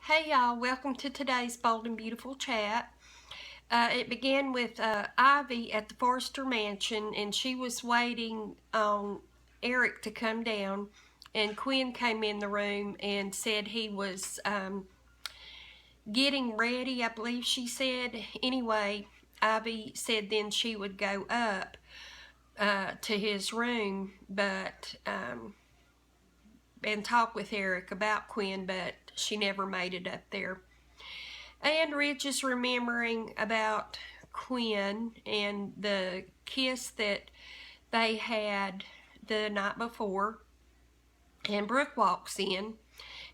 Hey y'all, welcome to today's Bold and Beautiful Chat. It began with Ivy at the Forrester Mansion, and she was waiting on Eric to come down, and Quinn came in the room and said he was getting ready, I believe she said. Anyway, Ivy said then she would go up to his room, and talk with Eric about Quinn, but she never made it up there. And Ridge is remembering about Quinn and the kiss that they had the night before. And Brooke walks in.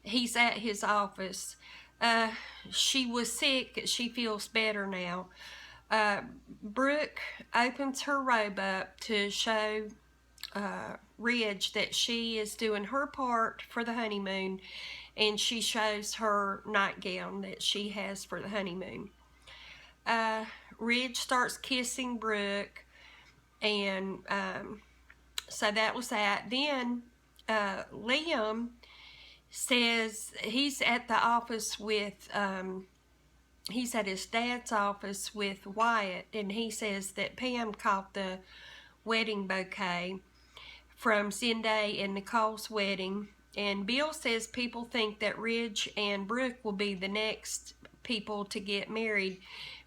He's at his office. She was sick. She feels better now. Brooke opens her robe up to show Ridge that she is doing her part for the honeymoon, and she shows her nightgown that she has for the honeymoon. Ridge starts kissing Brooke, and so that was that. Then Liam says he's at the office with, he's at his dad's office with Wyatt, and he says that Pam caught the wedding bouquet from Zendaya and Nicole's wedding. And Bill says people think that Ridge and Brooke will be the next people to get married,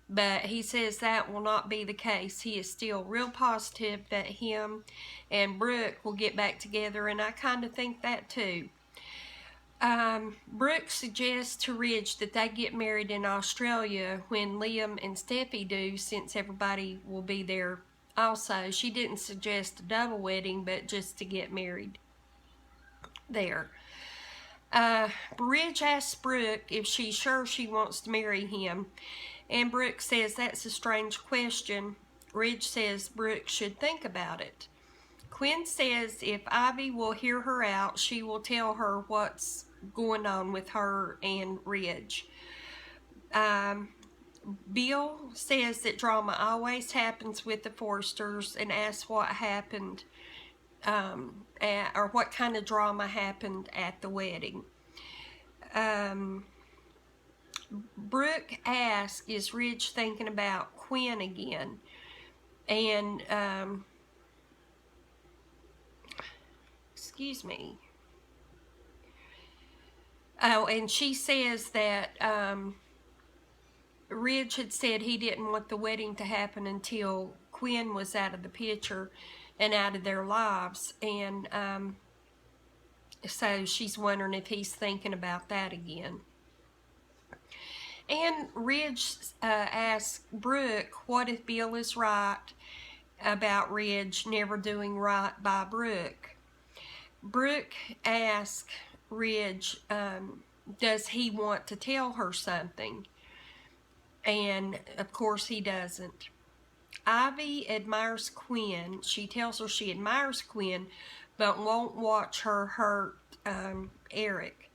but he says that will not be the case. He is still real positive that him and Brooke will get back together, and I kind of think that too. Brooke suggests to Ridge that they get married in Australia when Liam and Steffi do, since everybody will be there also. She didn't suggest a double wedding, but just to get married there. Ridge asks Brooke if she's sure she wants to marry him, and Brooke says that's a strange question. Ridge says Brooke should think about it. Quinn says if Ivy will hear her out, she will tell her what's going on with her and Ridge. Bill says that drama always happens with the Forresters, and asks what happened or what kind of drama happened at the wedding. Brooke asks, is Ridge thinking about Quinn again? And excuse me. Oh, and she says that Ridge had said he didn't want the wedding to happen until Quinn was out of the picture and out of their lives. And so she's wondering if he's thinking about that again. And Ridge asks Brooke, what if Bill is right about Ridge never doing right by Brooke? Brooke asks Ridge, does he want to tell her something? And of course he doesn't. Ivy admires Quinn. She tells her she admires Quinn, but won't watch her hurt Eric.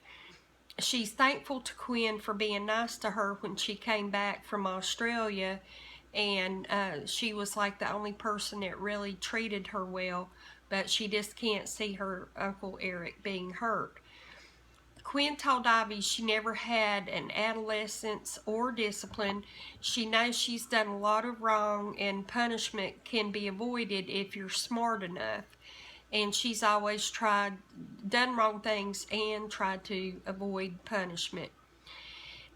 She's thankful to Quinn for being nice to her when she came back from Australia, and she was like the only person that really treated her well, but she just can't see her Uncle Eric being hurt. Quinn told Ivy she never had an adolescence or discipline. She knows she's done a lot of wrong, and punishment can be avoided if you're smart enough. And she's always done wrong things and tried to avoid punishment.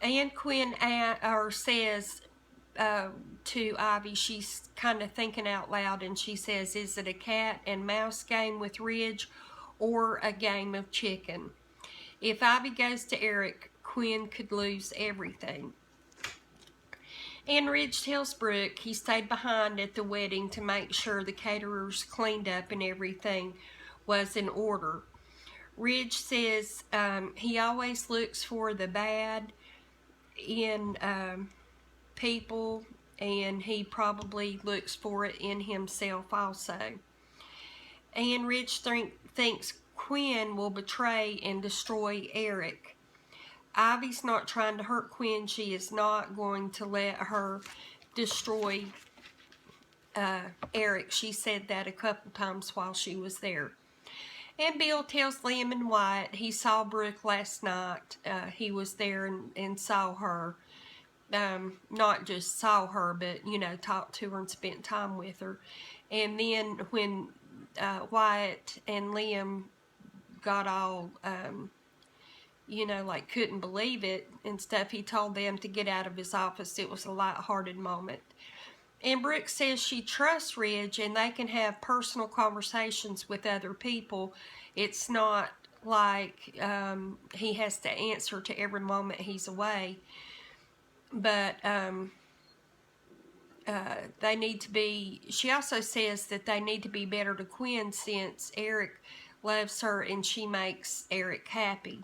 And Quinn says to Ivy, she's kind of thinking out loud, and she says, is it a cat and mouse game with Ridge or a game of chicken? If Ivy goes to Eric, Quinn could lose everything. And Ridge tells Brooke he stayed behind at the wedding to make sure the caterers cleaned up and everything was in order. Ridge says he always looks for the bad in people, and he probably looks for it in himself also. And Ridge thinks Quinn will betray and destroy Eric. Ivy's not trying to hurt Quinn. She is not going to let her destroy Eric. She said that a couple times while she was there. And Bill tells Liam and Wyatt he saw Brooke last night. He was there and saw her. Not just saw her, but, you know, talked to her and spent time with her. And then when Wyatt and Liam got all, you know, like couldn't believe it and stuff, he told them to get out of his office. It was a lighthearted moment. And Brooke says she trusts Ridge and they can have personal conversations with other people. It's not like he has to answer to every moment he's away. But they need to be, she also says that they need to be better to Quinn since Eric loves her and she makes Eric happy.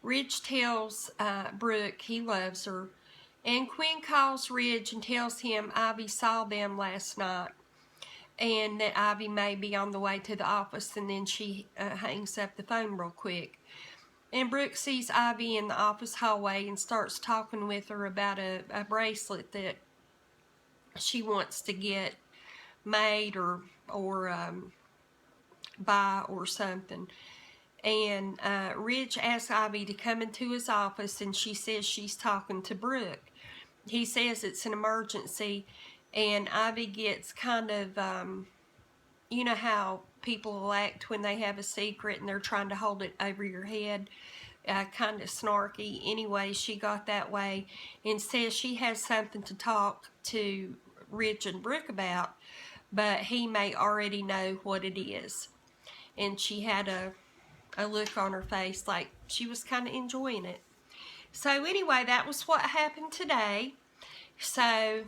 Ridge tells Brooke he loves her, and Quinn calls Ridge and tells him Ivy saw them last night and that Ivy may be on the way to the office, and then she hangs up the phone real quick. And Brooke sees Ivy in the office hallway and starts talking with her about a bracelet that she wants to get made or buy or something. And Ridge asks Ivy to come into his office, and she says she's talking to Brooke. He says it's an emergency, and Ivy gets kind of, you know how people will act when they have a secret and they're trying to hold it over your head, kind of snarky. Anyway, she got that way and says she has something to talk to Ridge and Brooke about, but he may already know what it is. And she had a look on her face like she was kind of enjoying it. So anyway, that was what happened today. So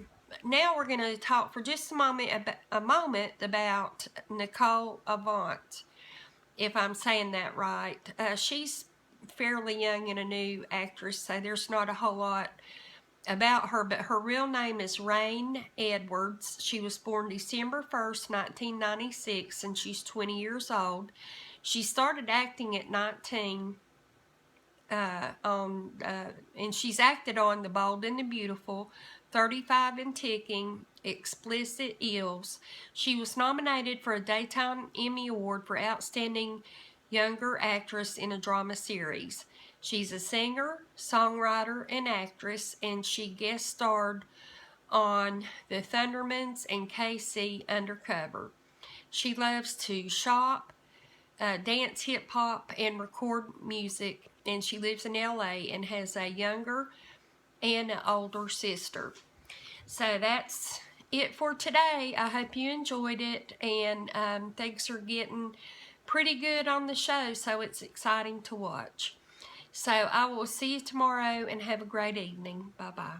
now we're going to talk for just a moment about Nicole Avant, if I'm saying that right. She's fairly young and a new actress, so there's not a whole lot about her, but her real name is Rain Edwards. She was born December 1st, 1996, and she's 20 years old. She started acting at 19 and she's acted on The Bold and the Beautiful, 35 and Ticking, Explicit Ills. She was nominated for a Daytime Emmy Award for Outstanding Younger Actress in a Drama Series. She's a singer, songwriter, and actress, and she guest starred on The Thundermans and KC Undercover. She loves to shop, dance hip-hop, and record music, and she lives in LA and has a younger and an older sister. So that's it for today. I hope you enjoyed it, and things are getting pretty good on the show, so it's exciting to watch. So I will see you tomorrow, and have a great evening. Bye-bye.